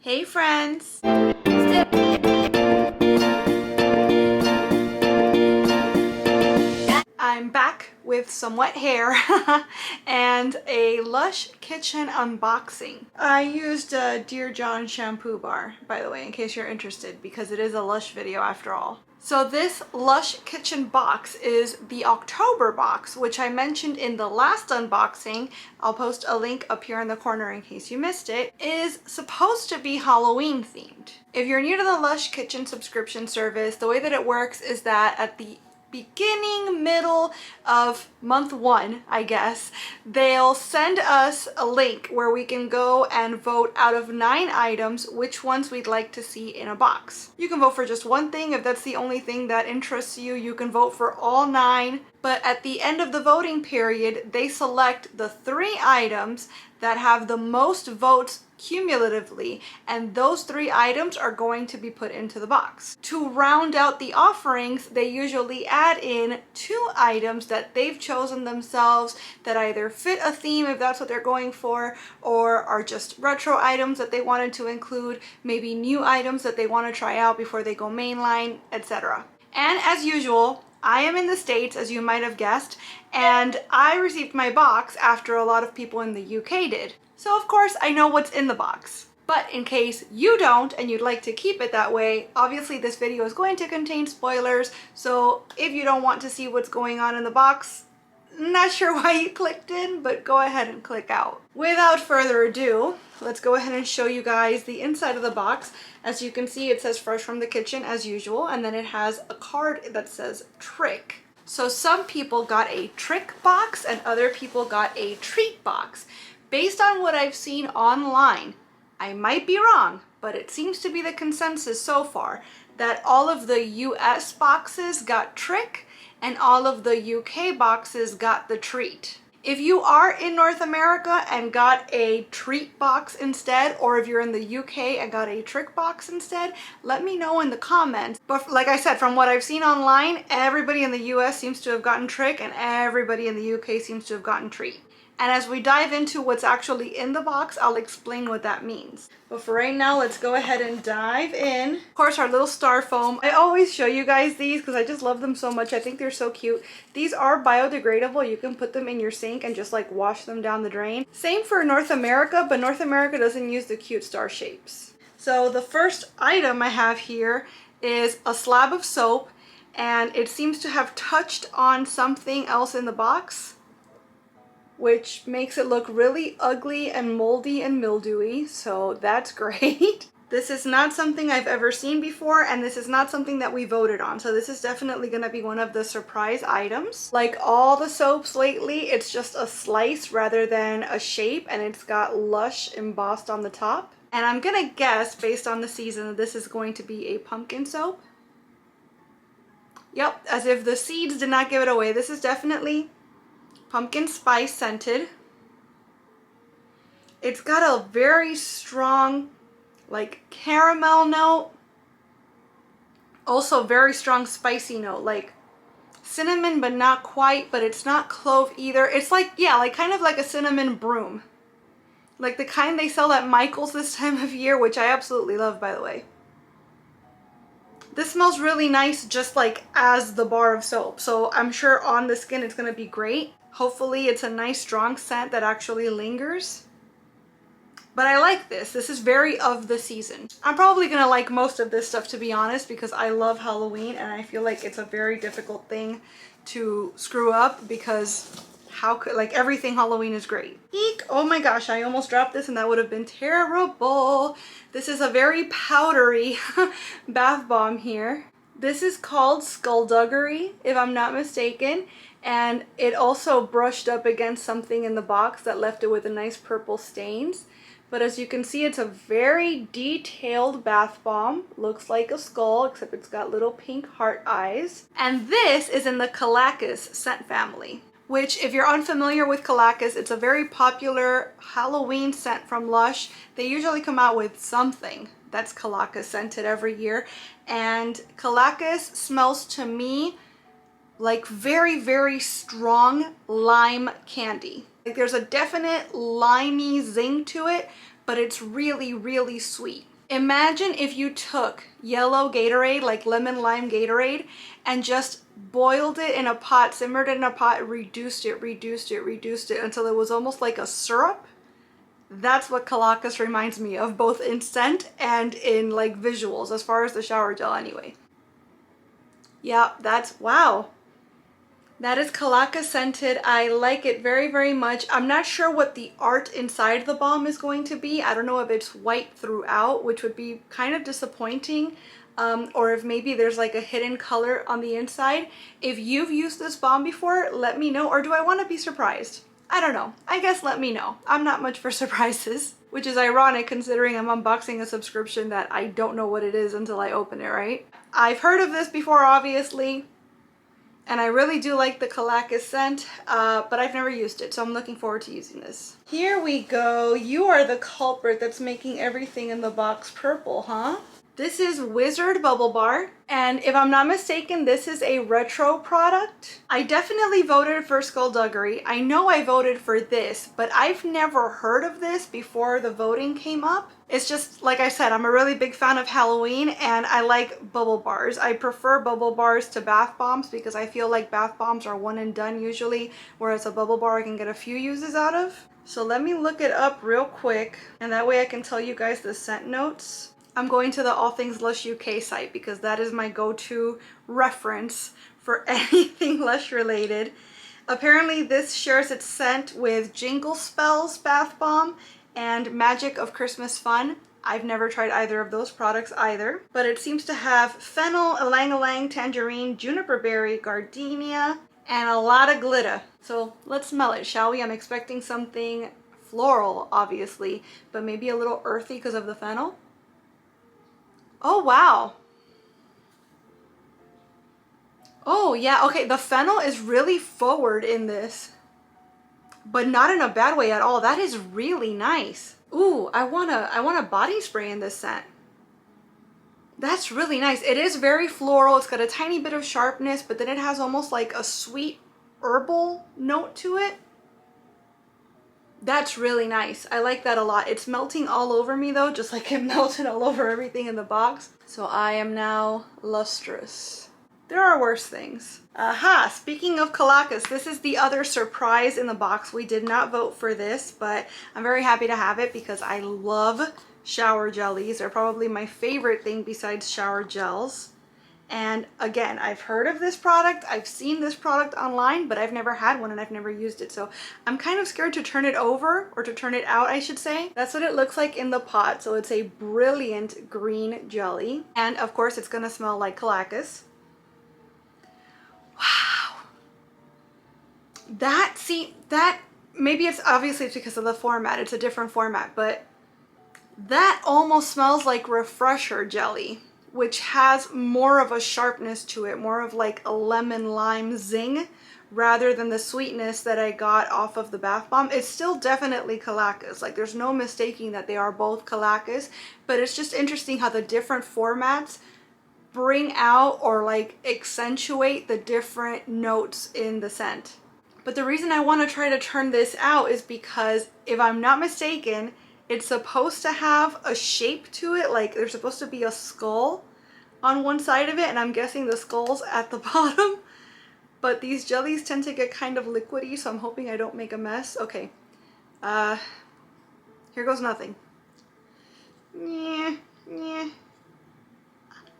Hey friends! I'm back with some wet hair and a Lush kitchen unboxing. I used a Dear John shampoo bar, by the way, in case you're interested, because it is a Lush video after all. So this Lush kitchen box is the October box, which I mentioned in the last unboxing. I'll post a link up here in the corner in case you missed it. Is supposed to be Halloween themed. If you're new to the Lush kitchen subscription service, the way that it works is that at the middle of month one, I guess, they'll send us a link where we can go and vote out of 9 items which ones we'd like to see in a box. You can vote for just one thing. If that's the only thing that interests you, you can vote for all 9. But at the end of the voting period, they select the 3 items that have the most votes cumulatively, and those 3 items are going to be put into the box. To round out the offerings, they usually add in 2 items that they've chosen themselves that either fit a theme if that's what they're going for, or are just retro items that they wanted to include, maybe new items that they want to try out before they go mainline, etc. And as usual, I am in the States, as you might have guessed, and I received my box after a lot of people in the UK did. So of course I know what's in the box. But in case you don't and you'd like to keep it that way, obviously this video is going to contain spoilers, so if you don't want to see what's going on in the box, not sure why you clicked in, but go ahead and click out. Without further ado, let's go ahead and show you guys the inside of the box. As you can see, it says fresh from the kitchen as usual, and then it has a card that says trick. So some people got a trick box and other people got a treat box. Based on what I've seen online, I might be wrong, but it seems to be the consensus so far that all of the US boxes got trick and all of the UK boxes got the treat. If you are in North America and got a treat box instead, or if you're in the UK and got a trick box instead, let me know in the comments. But like I said, from what I've seen online, everybody in the US seems to have gotten trick and everybody in the UK seems to have gotten treat. And as we dive into what's actually in the box, I'll explain what that means. But for right now, let's go ahead and dive in. Of course, our little styrofoam. I always show you guys these because I just love them so much. I think they're so cute. These are biodegradable. You can put them in your sink and just like wash them down the drain. Same for North America, but North America doesn't use the cute star shapes. So the first item I have here is a slab of soap, and it seems to have touched on something else in the box, which makes it look really ugly and moldy and mildewy, so that's great. This is not something I've ever seen before, and this is not something that we voted on, so this is definitely going to be one of the surprise items. Like all the soaps lately, it's just a slice rather than a shape, and it's got Lush embossed on the top. And I'm gonna guess, based on the season, that this is going to be a pumpkin soap. Yep, as if the seeds did not give it away. This is definitely pumpkin spice scented. It's got a very strong like caramel note, also very strong spicy note, like cinnamon but not quite, but it's not clove either. It's like, yeah, like kind of like a cinnamon broom, like the kind they sell at Michael's this time of year, which I absolutely love, by the way. This smells really nice just like as the bar of soap, so I'm sure on the skin it's gonna be great. Hopefully it's a nice strong scent that actually lingers. But I like this. This is very of the season. I'm probably gonna like most of this stuff, to be honest, because I love Halloween and I feel like it's a very difficult thing to screw up, because how could, like, everything Halloween is great. Eek! Oh my gosh, I almost dropped this and that would have been terrible. This is a very powdery bath bomb here. This is called Skullduggery, if I'm not mistaken. And it also brushed up against something in the box that left it with a nice purple stains. But as you can see, it's a very detailed bath bomb. Looks like a skull, except it's got little pink heart eyes. And this is in the Calacas scent family, which, if you're unfamiliar with Calacas, it's a very popular Halloween scent from Lush. They usually come out with something that's Calacas scented every year. And Calacas smells to me like very, very strong lime candy. Like there's a definite limey zing to it, but it's really, really sweet. Imagine if you took yellow Gatorade, like lemon lime Gatorade, and just boiled it in a pot, simmered it in a pot, reduced it until it was almost like a syrup. That's what Caracas reminds me of, both in scent and in like visuals, as far as the shower gel anyway. Yeah, that's, wow. That is Caracas scented. I like it very, very much. I'm not sure what the art inside the balm is going to be. I don't know if it's white throughout, which would be kind of disappointing. Or if maybe there's like a hidden color on the inside. If you've used this balm before, let me know. Or do I want to be surprised? I don't know. I guess let me know. I'm not much for surprises, which is ironic considering I'm unboxing a subscription that I don't know what it is until I open it, right? I've heard of this before, obviously, and I really do like the Caracas scent, but I've never used it, so I'm looking forward to using this. Here we go. You are the culprit that's making everything in the box purple, huh? This is Wizard Bubble Bar, and if I'm not mistaken, this is a retro product. I definitely voted for Skullduggery. I know I voted for this, but I've never heard of this before the voting came up. It's just, like I said, I'm a really big fan of Halloween, and I like bubble bars. I prefer bubble bars to bath bombs because I feel like bath bombs are one and done usually, whereas a bubble bar I can get a few uses out of. So let me look it up real quick, and that way I can tell you guys the scent notes. I'm going to the All Things Lush UK site because that is my go-to reference for anything Lush related. Apparently this shares its scent with Jingle Spells Bath Bomb and Magic of Christmas Fun. I've never tried either of those products either, but it seems to have fennel, ylang-ylang, tangerine, juniper berry, gardenia, and a lot of glitter. So let's smell it, shall we? I'm expecting something floral, obviously, but maybe a little earthy because of the fennel. Oh, wow. Oh, yeah. Okay, the fennel is really forward in this, but not in a bad way at all. That is really nice. Ooh, I want a body spray in this scent. That's really nice. It is very floral. It's got a tiny bit of sharpness, but then it has almost like a sweet herbal note to it. That's really nice. I like that a lot. It's melting all over me though, just like it melted all over everything in the box. So I am now lustrous. There are worse things. Aha, speaking of Caracas, this is the other surprise in the box. We did not vote for this, but I'm very happy to have it because I love shower jellies. They're probably my favorite thing besides shower gels. And again, I've heard of this product, I've seen this product online, but I've never had one and I've never used it. So I'm kind of scared to turn it over, or to turn it out, I should say. That's what it looks like in the pot. So it's a brilliant green jelly. And of course, it's gonna smell like Caracas. Wow. That, maybe it's obviously it's because of the format, it's a different format, but that almost smells like Refresher jelly, which has more of a sharpness to it, more of like a lemon lime zing rather than the sweetness that I got off of the bath bomb. It's still definitely Caracas. Like there's no mistaking that they are both Caracas, but it's just interesting how the different formats bring out or like accentuate the different notes in the scent. But the reason I want to try to turn this out is because if I'm not mistaken, it's supposed to have a shape to it, like there's supposed to be a skull on one side of it, and I'm guessing the skull's at the bottom. But these jellies tend to get kind of liquidy, so I'm hoping I don't make a mess. Okay, here goes nothing.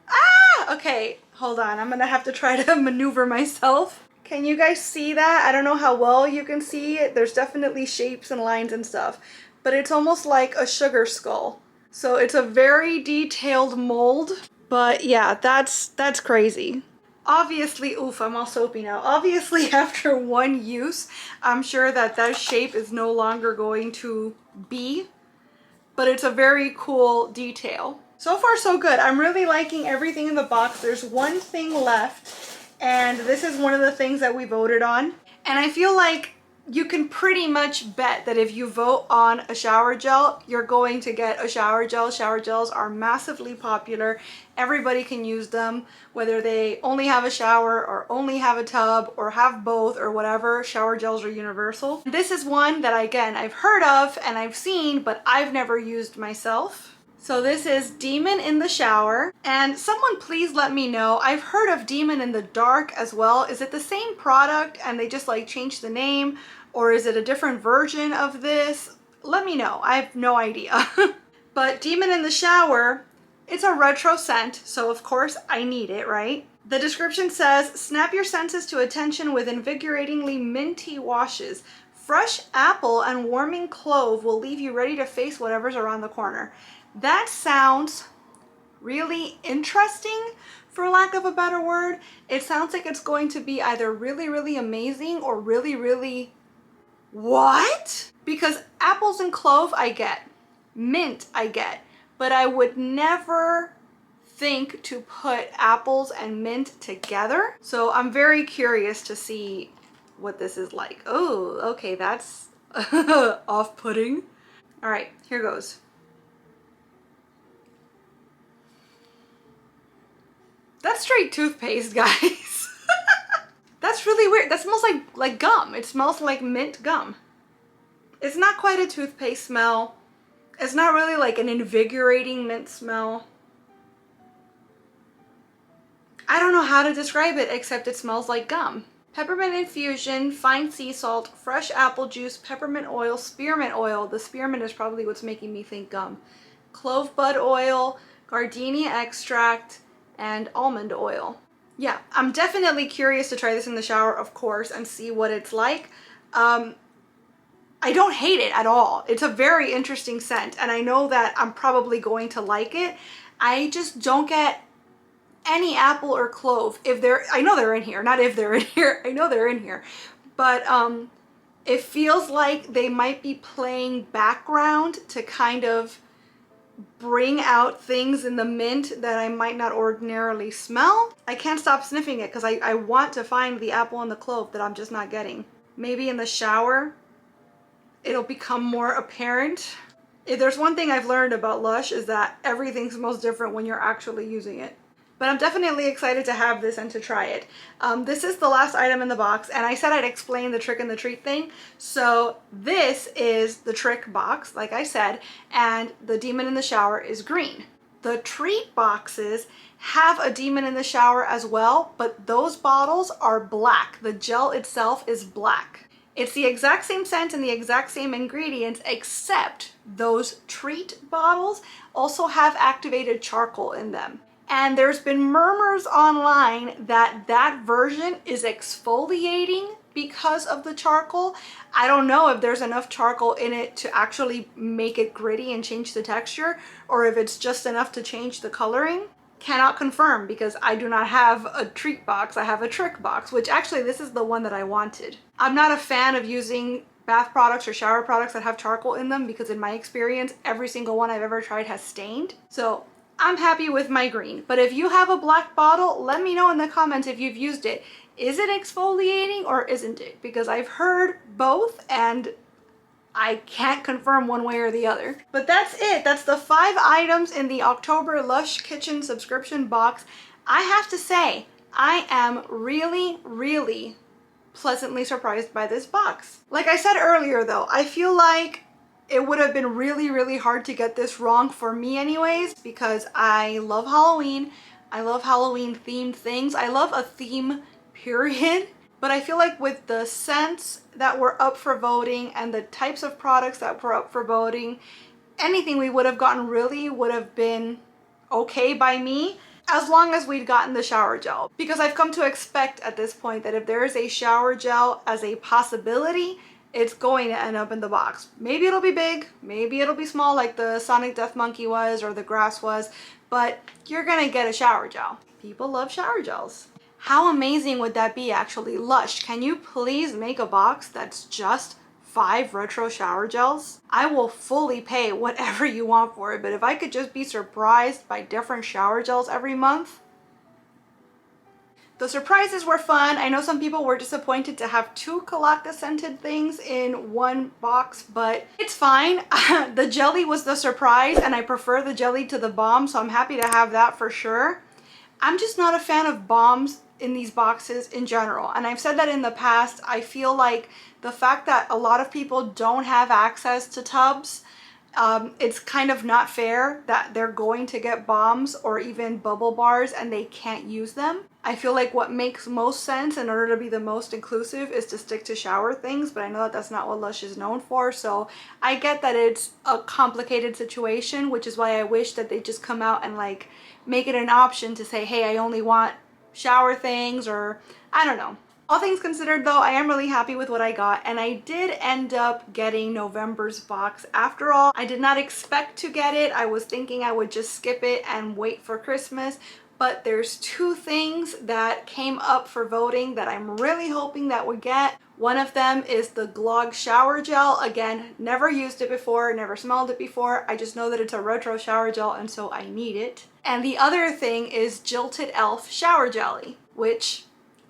Ah! Okay, hold on, I'm gonna have to try to maneuver myself. Can you guys see that? I don't know how well you can see it. There's definitely shapes and lines and stuff, but it's almost like a sugar skull. So it's a very detailed mold, but yeah, that's crazy. Obviously, oof, I'm all soapy now. Obviously, after one use, I'm sure that that shape is no longer going to be, but it's a very cool detail. So far, so good. I'm really liking everything in the box. There's one thing left, and this is one of the things that we voted on. And I feel like you can pretty much bet that if you vote on a shower gel, you're going to get a shower gel. Shower gels are massively popular. Everybody can use them, whether they only have a shower or only have a tub or have both or whatever. Shower gels are universal. This is one that, again, I've heard of and I've seen, but I've never used myself. So this is Demon in the Shower, and someone please let me know. I've heard of Demon in the Dark as well. Is it the same product and they just like changed the name, or is it a different version of this? Let me know. I have no idea. But Demon in the Shower, it's a retro scent, so of course I need it, right? The description says, snap your senses to attention with invigoratingly minty washes. Fresh apple and warming clove will leave you ready to face whatever's around the corner. That sounds really interesting, for lack of a better word. It sounds like it's going to be either really, really amazing or really, really what? Because apples and clove I get, mint I get, but I would never think to put apples and mint together. So I'm very curious to see what this is like. Oh, okay, that's off-putting. All right, here goes. That's straight toothpaste, guys. That's really weird. That smells like gum. It smells like mint gum. It's not quite a toothpaste smell. It's not really like an invigorating mint smell. I don't know how to describe it except it smells like gum. Peppermint infusion, fine sea salt, fresh apple juice, peppermint oil, spearmint oil. The spearmint is probably what's making me think gum. Clove bud oil, gardenia extract, and almond oil. Yeah, I'm definitely curious to try this in the shower, of course, and see what it's like. I don't hate it at all. It's a very interesting scent, and I know that I'm probably going to like it. I just don't get any apple or clove. I know they're in here, not if they're in here. I know they're in here, but it feels like they might be playing background to kind of bring out things in the mint that I might not ordinarily smell. I can't stop sniffing it because I want to find the apple and the clove that I'm just not getting. Maybe in the shower it'll become more apparent. If there's one thing I've learned about Lush is that everything smells different when you're actually using it. But I'm definitely excited to have this and to try it. This is the last item in the box, and I said I'd explain the trick and the treat thing. So this is the trick box, like I said, and the Demon in the Shower is green. The treat boxes have a Demon in the Shower as well, but those bottles are black. The gel itself is black. It's the exact same scent and the exact same ingredients, except those treat bottles also have activated charcoal in them. And there's been murmurs online that that version is exfoliating because of the charcoal. I don't know if there's enough charcoal in it to actually make it gritty and change the texture, or if it's just enough to change the coloring. Cannot confirm because I do not have a treat box. I have a trick box, which actually this is the one that I wanted. I'm not a fan of using bath products or shower products that have charcoal in them because in my experience, every single one I've ever tried has stained. So I'm happy with my green, but if you have a black bottle, let me know in the comments if you've used it. Is it exfoliating or isn't it? Because I've heard both and I can't confirm one way or the other. But that's it. That's the 5 items in the October Lush Kitchen subscription box. I have to say, I am really, really pleasantly surprised by this box. Like I said earlier though, I feel like it would have been really, really hard to get this wrong for me anyways, because I love Halloween. I love Halloween themed things. I love a theme, period. But I feel like with the scents that were up for voting and the types of products that were up for voting, anything we would have gotten really would have been okay by me, as long as we'd gotten the shower gel. Because I've come to expect at this point that if there is a shower gel as a possibility, it's going to end up in the box. Maybe it'll be big, maybe it'll be small like the Sonic Death Monkey was or the grass was, but you're gonna get a shower gel. People love shower gels. How amazing would that be actually? Lush, can you please make a box that's just 5 retro shower gels? I will fully pay whatever you want for it, but if I could just be surprised by different shower gels every month. The surprises were fun. I know some people were disappointed to have 2 Kalaka scented things in one box, but it's fine. The jelly was the surprise and I prefer the jelly to the balm, so I'm happy to have that for sure. I'm just not a fan of balms in these boxes in general, and I've said that in the past. I feel like the fact that a lot of people don't have access to tubs It's kind of not fair that they're going to get bombs or even bubble bars and they can't use them. I feel like what makes most sense in order to be the most inclusive is to stick to shower things, but I know that that's not what Lush is known for, so I get that it's a complicated situation, which is why I wish that they just come out and like make it an option to say, hey, I only want shower things, or I don't know. All things considered though, I am really happy with what I got, and I did end up getting November's box after all. I did not expect to get it. I was thinking I would just skip it and wait for Christmas, but there's two things that came up for voting that I'm really hoping that we get. One of them is the Glog shower gel. Again, never used it before, never smelled it before. I just know that it's a retro shower gel and so I need it. And the other thing is Jilted Elf shower jelly, which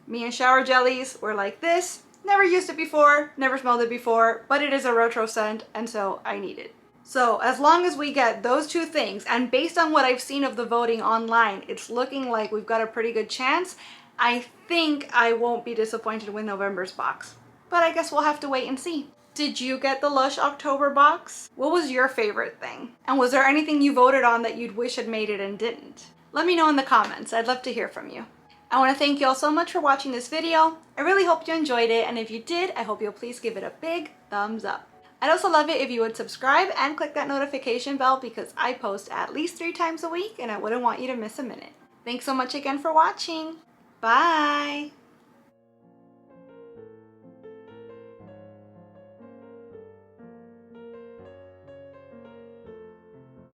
me and shower jellies were like this. Never used it before, never smelled it before, but it is a retro scent and so I need it. So as long as we get those two things, and based on what I've seen of the voting online, it's looking like we've got a pretty good chance. I think I won't be disappointed with November's box, but I guess we'll have to wait and see. Did you get the Lush October box? What was your favorite thing? And was there anything you voted on that you'd wish had made it and didn't? Let me know in the comments. I'd love to hear from you. I want to thank you all so much for watching this video. I really hope you enjoyed it, and if you did, I hope you'll please give it a big thumbs up. I'd also love it if you would subscribe and click that notification bell because I post at least 3 times a week and I wouldn't want you to miss a minute. Thanks so much again for watching. Bye!